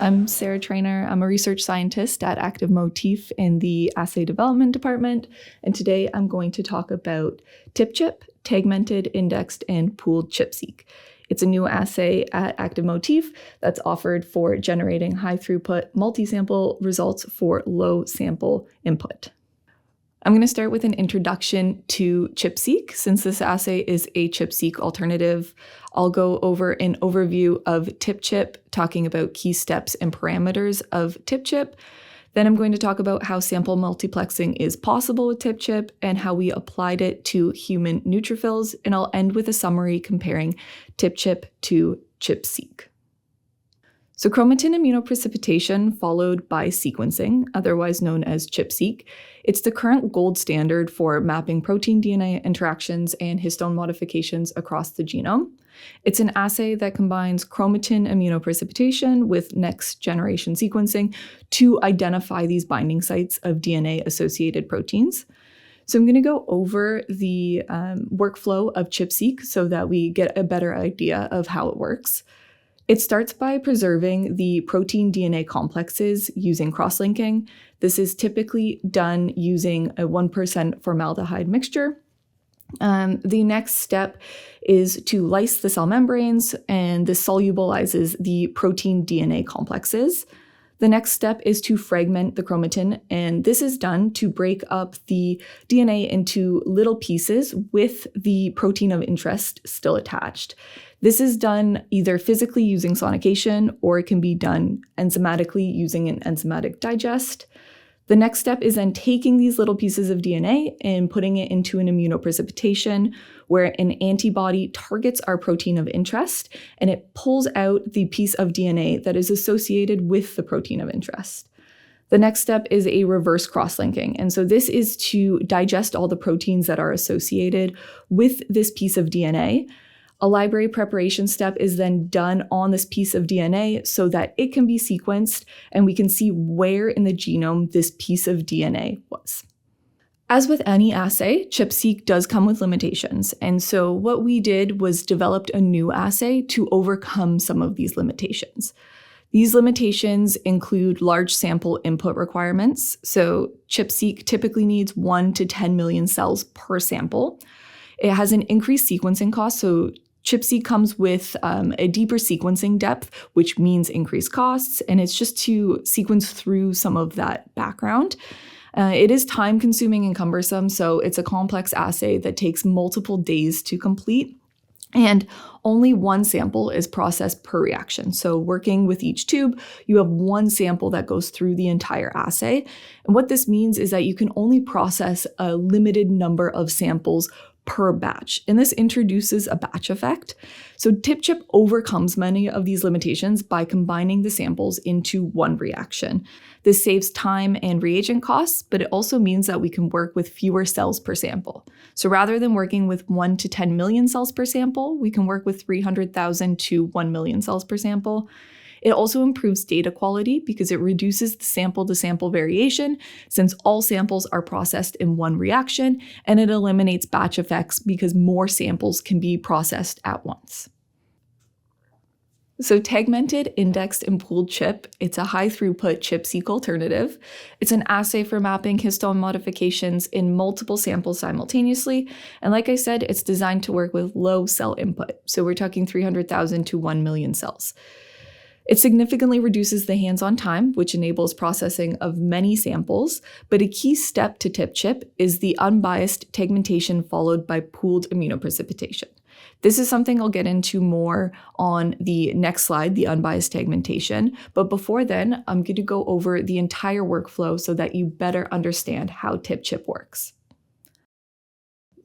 I'm Sarah Traynor. I'm a research scientist at Active Motif in the assay development department. And today I'm going to talk about TIP-ChIP, Tagmented, Indexed, and Pooled ChIP-Seq. It's a new assay at Active Motif that's offered for generating high-throughput multi-sample results for low sample input. I'm going to start with an introduction to ChIP-Seq. Since this assay is a ChIP-Seq alternative, I'll go over an overview of TIP-ChIP, talking about key steps and parameters of TIP-ChIP. Then I'm going to talk about how sample multiplexing is possible with TIP-ChIP and how we applied it to human neutrophils. And I'll end with a summary comparing TIP-ChIP to ChIP-Seq. So chromatin immunoprecipitation followed by sequencing, otherwise known as ChIP-Seq. It's the current gold standard for mapping protein-DNA interactions and histone modifications across the genome. It's an assay that combines chromatin immunoprecipitation with next-generation sequencing to identify these binding sites of DNA-associated proteins. So I'm going to go over the workflow of ChIP-Seq so that we get a better idea of how it works. It starts by preserving the protein-DNA complexes using cross-linking. This is typically done using a 1% formaldehyde mixture. The next step is to lyse the cell membranes, and this solubilizes the protein-DNA complexes. The next step is to fragment the chromatin, and this is done to break up the DNA into little pieces with the protein of interest still attached. This is done either physically using sonication, or it can be done enzymatically using an enzymatic digest. The next step is then taking these little pieces of DNA and putting it into an immunoprecipitation where an antibody targets our protein of interest and it pulls out the piece of DNA that is associated with the protein of interest. The next step is a reverse cross-linking. And so this is to digest all the proteins that are associated with this piece of DNA. A library preparation step is then done on this piece of DNA so that it can be sequenced and we can see where in the genome this piece of DNA was. As with any assay, ChIP-Seq does come with limitations. And so what we did was developed a new assay to overcome some of these limitations. These limitations include large sample input requirements. So ChIP-Seq typically needs 1 to 10 million cells per sample. It has an increased sequencing cost, so ChIP-Seq comes with a deeper sequencing depth, which means increased costs, and it's just to sequence through some of that background. It is time-consuming and cumbersome, so it's a complex assay that takes multiple days to complete, and only one sample is processed per reaction. So working with each tube, you have one sample that goes through the entire assay, and what this means is that you can only process a limited number of samples per batch, and this introduces a batch effect. So TIP-ChIP overcomes many of these limitations by combining the samples into one reaction. This saves time and reagent costs, but it also means that we can work with fewer cells per sample. So rather than working with 1 to 10 million cells per sample, we can work with 300,000 to 1 million cells per sample. It also improves data quality because it reduces the sample-to-sample variation since all samples are processed in one reaction, and it eliminates batch effects because more samples can be processed at once. So Tagmented, Indexed, and Pooled ChIP, it's a high-throughput ChIP-Seq alternative. It's an assay for mapping histone modifications in multiple samples simultaneously, and like I said, it's designed to work with low cell input, so we're talking 300,000 to 1 million cells. It significantly reduces the hands-on time, which enables processing of many samples, but a key step to TIP-ChIP is the unbiased tagmentation followed by pooled immunoprecipitation. This is something I'll get into more on the next slide, the unbiased tagmentation, but before then, I'm going to go over the entire workflow so that you better understand how TIP-ChIP works.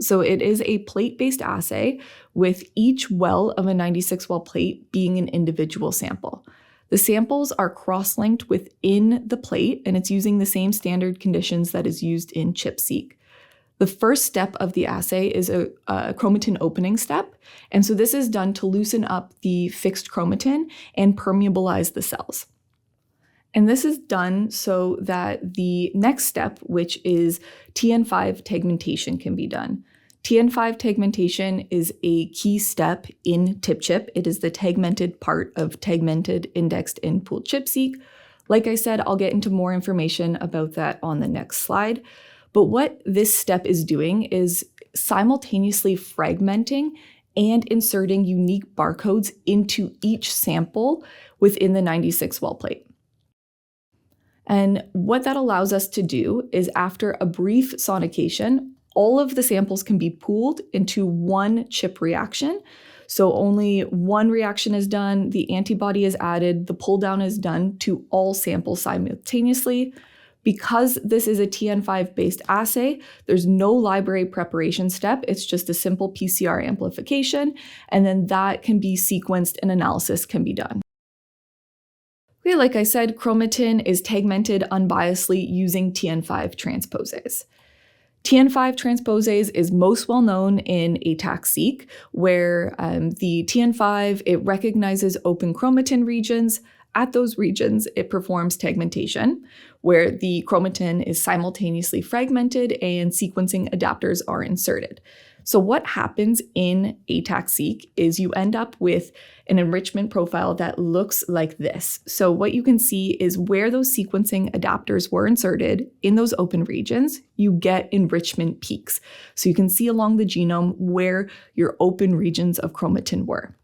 So it is a plate-based assay with each well of a 96-well plate being an individual sample. The samples are cross-linked within the plate, and it's using the same standard conditions that is used in ChIP-Seq. The first step of the assay is a chromatin opening step, and so this is done to loosen up the fixed chromatin and permeabilize the cells. And this is done so that the next step, which is TN5 tagmentation, can be done. TN5 tagmentation is a key step in TIP-ChIP. It is the tagmented part of Tagmented, Indexed, and Pooled ChIP-Seq. Like I said, I'll get into more information about that on the next slide. But what this step is doing is simultaneously fragmenting and inserting unique barcodes into each sample within the 96 well plate. And what that allows us to do is, after a brief sonication, all of the samples can be pooled into one ChIP reaction. So only one reaction is done, the antibody is added, the pull down is done to all samples simultaneously. Because this is a TN5-based assay, there's no library preparation step. It's just a simple PCR amplification, and then that can be sequenced and analysis can be done. Okay, like I said, chromatin is tagmented unbiasedly using TN5 transposase. TN5 transposase is most well known in PIXUL, where the TN5, it recognizes open chromatin regions. At those regions, it performs tagmentation, where the chromatin is simultaneously fragmented and sequencing adapters are inserted. So what happens in PIXUL is you end up with an enrichment profile that looks like this. So what you can see is where those sequencing adapters were inserted in those open regions, you get enrichment peaks. So you can see along the genome where your open regions of chromatin were.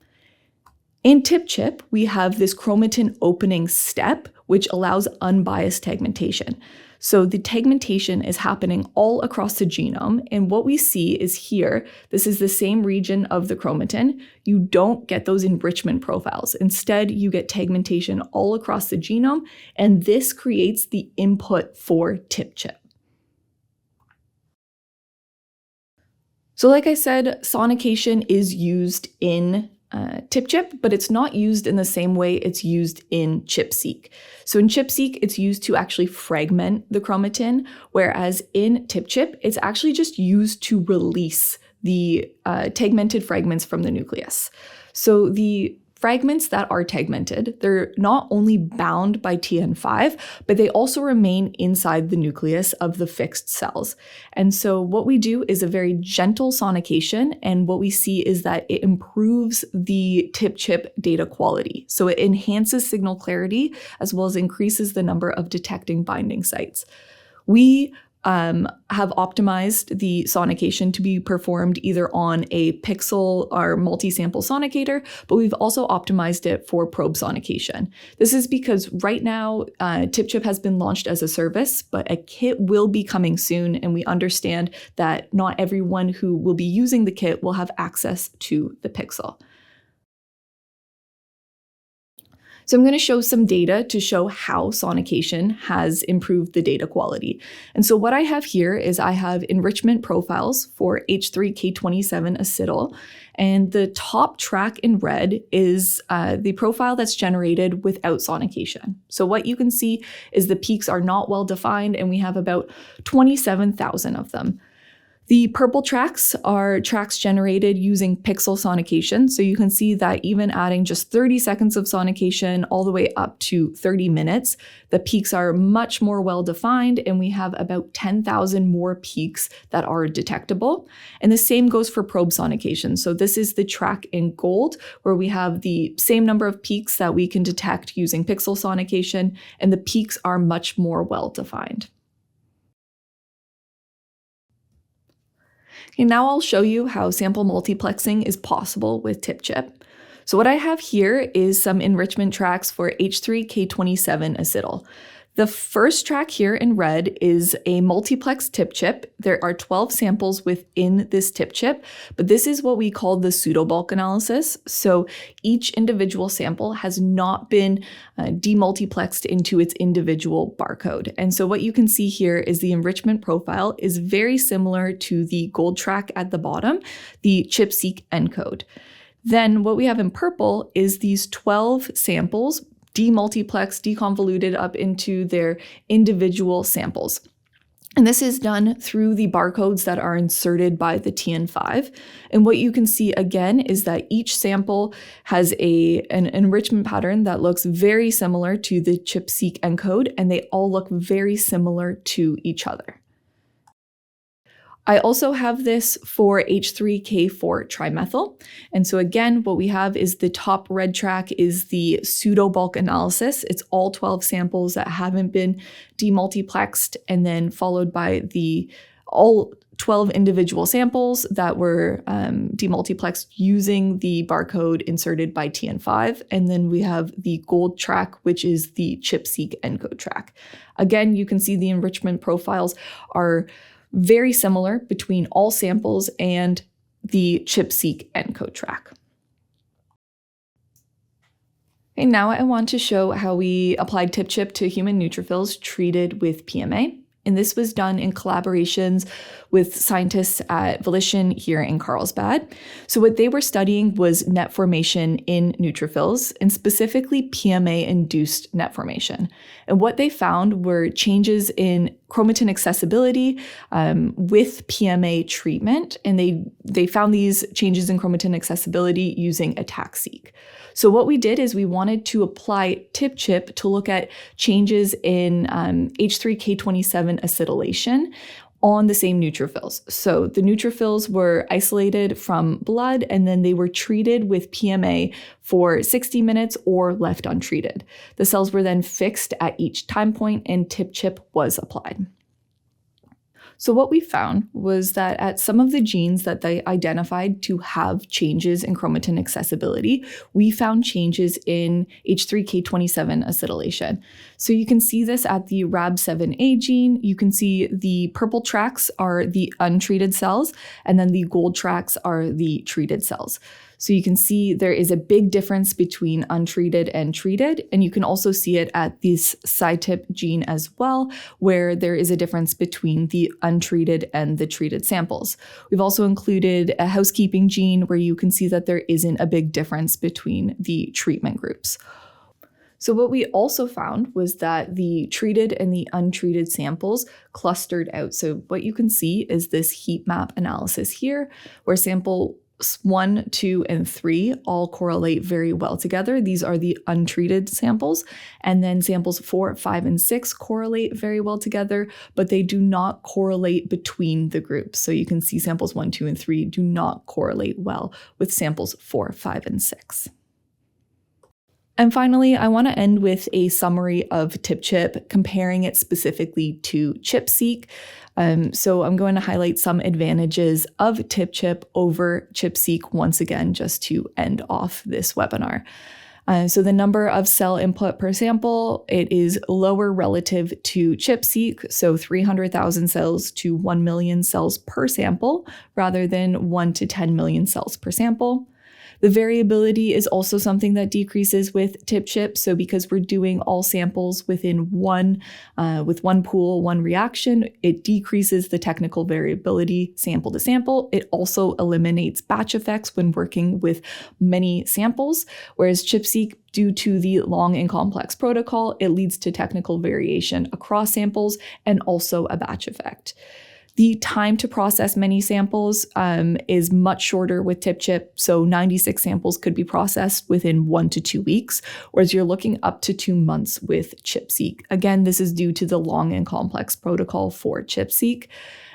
In TIP-ChIP, we have this chromatin opening step, which allows unbiased tagmentation. So the tagmentation is happening all across the genome, and what we see is here, this is the same region of the chromatin. You don't get those enrichment profiles. Instead, you get tagmentation all across the genome, and this creates the input for TIP-ChIP. So like I said, sonication is used in TIP-ChIP, but it's not used in the same way it's used in ChIP-Seq. So in ChIP-Seq, it's used to actually fragment the chromatin, whereas in TIP-ChIP, it's actually just used to release the tagmented fragments from the nucleus. So the fragments that are tagmented, they're not only bound by TN5, but they also remain inside the nucleus of the fixed cells. And so what we do is a very gentle sonication, and what we see is that it improves the TIP-ChIP data quality. So it enhances signal clarity as well as increases the number of detecting binding sites. We have optimized the sonication to be performed either on a PIXUL or multi-sample sonicator, but we've also optimized it for probe sonication. This is because right now, TIP-ChIP has been launched as a service, but a kit will be coming soon, and we understand that not everyone who will be using the kit will have access to the PIXUL. So I'm going to show some data to show how sonication has improved the data quality. And so what I have here is I have enrichment profiles for H3K27 acetyl, and the top track in red is the profile that's generated without sonication. So what you can see is the peaks are not well defined, and we have about 27,000 of them. The purple tracks are tracks generated using PIXUL sonication. So you can see that even adding just 30 seconds of sonication all the way up to 30 minutes, the peaks are much more well defined, and we have about 10,000 more peaks that are detectable. And the same goes for probe sonication. So this is the track in gold, where we have the same number of peaks that we can detect using PIXUL sonication, and the peaks are much more well defined. Okay, now I'll show you how sample multiplexing is possible with TIP-ChIP. So what I have here is some enrichment tracks for H3K27 acetyl. The first track here in red is a multiplex TIP-ChIP. There are 12 samples within this TIP-ChIP, but this is what we call the pseudobulk analysis. So each individual sample has not been demultiplexed into its individual barcode. And so what you can see here is the enrichment profile is very similar to the gold track at the bottom, the ChIP-Seq encode. Then what we have in purple is these 12 samples demultiplexed, deconvoluted up into their individual samples. And this is done through the barcodes that are inserted by the TN5. And what you can see again is that each sample has an enrichment pattern that looks very similar to the ChIP-Seq encode, and they all look very similar to each other. I also have this for H3K4 trimethyl. And so again, what we have is the top red track is the pseudo bulk analysis. It's all 12 samples that haven't been demultiplexed, and then followed by the all 12 individual samples that were demultiplexed using the barcode inserted by TN5. And then we have the gold track, which is the ChIP-Seq encode track. Again, you can see the enrichment profiles are very similar between all samples and the ChIP-Seq encode track. Okay, now I want to show how we applied TIP-ChIP to human neutrophils treated with PMA. And this was done in collaborations with scientists at Volition here in Carlsbad. So what they were studying was net formation in neutrophils, and specifically PMA-induced net formation. And what they found were changes in chromatin accessibility with PMA treatment, and they found these changes in chromatin accessibility using a TAC-Seq. So what we did is we wanted to apply TIP-ChIP to look at changes in H3K27 acetylation on the same neutrophils. So the neutrophils were isolated from blood, and then they were treated with PMA for 60 minutes or left untreated. The cells were then fixed at each time point, and TIP-ChIP was applied. So what we found was that at some of the genes that they identified to have changes in chromatin accessibility, we found changes in H3K27 acetylation. So you can see this at the RAB7A gene. You can see the purple tracks are the untreated cells, and then the gold tracks are the treated cells. So you can see there is a big difference between untreated and treated, and you can also see it at this ChIP gene as well, where there is a difference between the untreated and the treated samples. We've also included a housekeeping gene where you can see that there isn't a big difference between the treatment groups. So what we also found was that the treated and the untreated samples clustered out. So what you can see is this heat map analysis here, where sample 1, 2, and 3 all correlate very well together. These are the untreated samples. And then samples 4, 5, and 6 correlate very well together, but they do not correlate between the groups. So you can see samples 1, 2, and 3 do not correlate well with samples 4, 5, and 6. And finally, I want to end with a summary of TIP-ChIP, comparing it specifically to ChIP-Seq. So I'm going to highlight some advantages of TIP-ChIP over ChIP-Seq once again, just to end off this webinar. So the number of cell input per sample, it is lower relative to ChIP-Seq, so 300,000 cells to 1 million cells per sample, rather than 1 to 10 million cells per sample. The variability is also something that decreases with TIP-ChIP. So because we're doing all samples within with one pool, one reaction, it decreases the technical variability sample to sample. It also eliminates batch effects when working with many samples, whereas ChIP-Seq, due to the long and complex protocol, it leads to technical variation across samples and also a batch effect. The time to process many samples is much shorter with TIP-ChIP, so 96 samples could be processed within 1 to 2 weeks, whereas you're looking up to 2 months with ChIP-Seq. Again, this is due to the long and complex protocol for ChIP-Seq.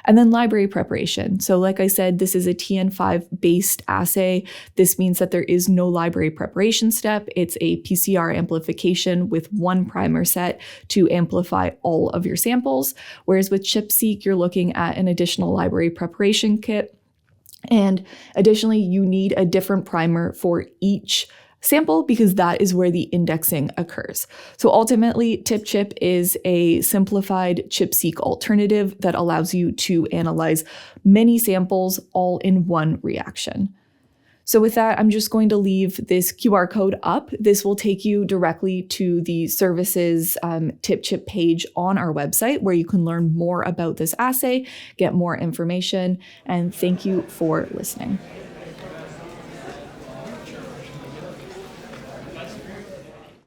And then library preparation. So like I said, this is a TN5-based assay. This means that there is no library preparation step. It's a PCR amplification with one primer set to amplify all of your samples. Whereas with ChIP-Seq, you're looking at an additional library preparation kit. And additionally, you need a different primer for each sample because that is where the indexing occurs. So ultimately, TIP-ChIP is a simplified ChIP-Seq alternative that allows you to analyze many samples all in one reaction. So with that, I'm just going to leave this QR code up. This will take you directly to the services TIP-ChIP page on our website where you can learn more about this assay, get more information, and thank you for listening.